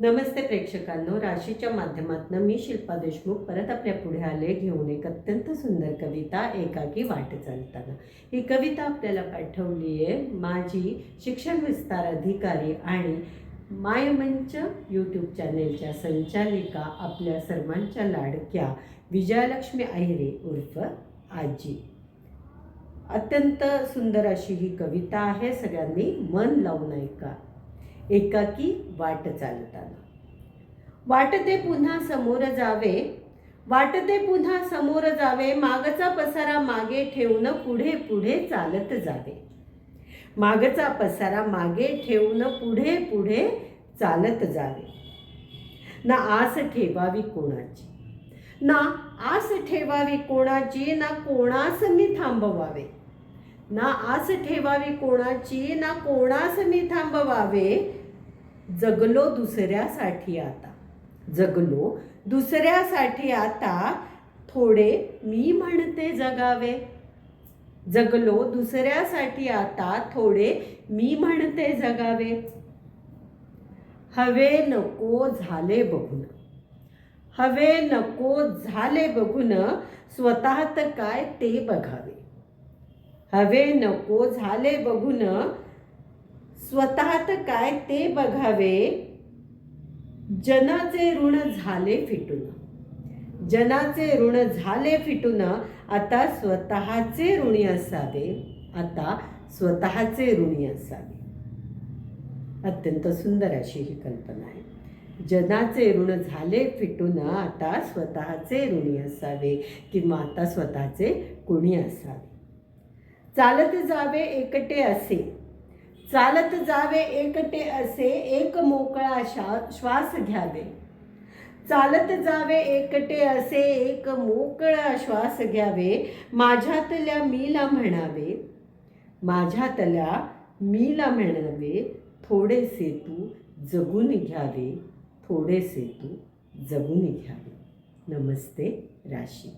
नमस्ते प्रेक्षकांनो, राशीच्या माध्यमातून मी शिल्पा देशमुख परत आपल्या पुढे आले घेऊन एक अत्यंत सुंदर कविता एकाकी वाट चालताना। ही कविता आपल्याला पाठवली आहे माझी शिक्षण विस्तार अधिकारी आणि मायमंच यूट्यूब चॅनेलच्या संचालिका आपल्या सर्वांच्या लाडक्या विजयलक्ष्मी अहिरे उर्फ आजी। अत्यंत सुंदर अशी ही कविता आहे, सगळ्यांनी मन लावून ऐका। एकाकी वाट चालताना। वाटते पुन्हा समोर जावे, वाटते पुन्हा समोर जावे, मागचा पसारा मागे ठेवून पुढे पुढे चालत जावे। मागचा पसारा मागे ठेवून पुढे पुढे चालत जावे। ना आस ठेवावी कोणाची, ना आस ठेवावी कोणाची, ना कोणास मी थांबवावे। ना आस ठेवावी कोणाची, ना कोणास मी थांबवावे। जगलो दुसऱ्यासाठी आता, जगलो दुसऱ्यासाठी आता, थोडे मी म्हणते जगावे। जगलो दुसऱ्यासाठी आता, थोडे मी म्हणते जगावे। हवे नको झाले बघून, हवे नको झाले बघून, स्वतःत काय ते बघावे। हवे नको झाले बघून, स्वतःत काय ते बघावे। जनाचे ऋण झाले फिटून, जनाचे ऋण झाले फिटून, आता स्वतःचे ऋणी असावे। आता स्वतःचे ऋणी असावे। अत्यंत सुंदर अशी ही कल्पना आहे। जनाचे ऋण झाले फिटून, आता स्वतःचे ऋणी असावे किंवा आता स्वतःचे कुणी असावे। चालत जावे एकटे असे, चालत जावे एकटे असे, एक मोकळा श्वास घ्यावे। चालत जावे एकटे असे, एक मोकळा श्वास घ्यावे। माझ्यातल्या मीला म्हणावे, माझ्यातल्या मीला म्हणावे, थोडेसे तू जगून घ्यावे, थोडेसे तू जगून घ्यावे। नमस्ते राशी।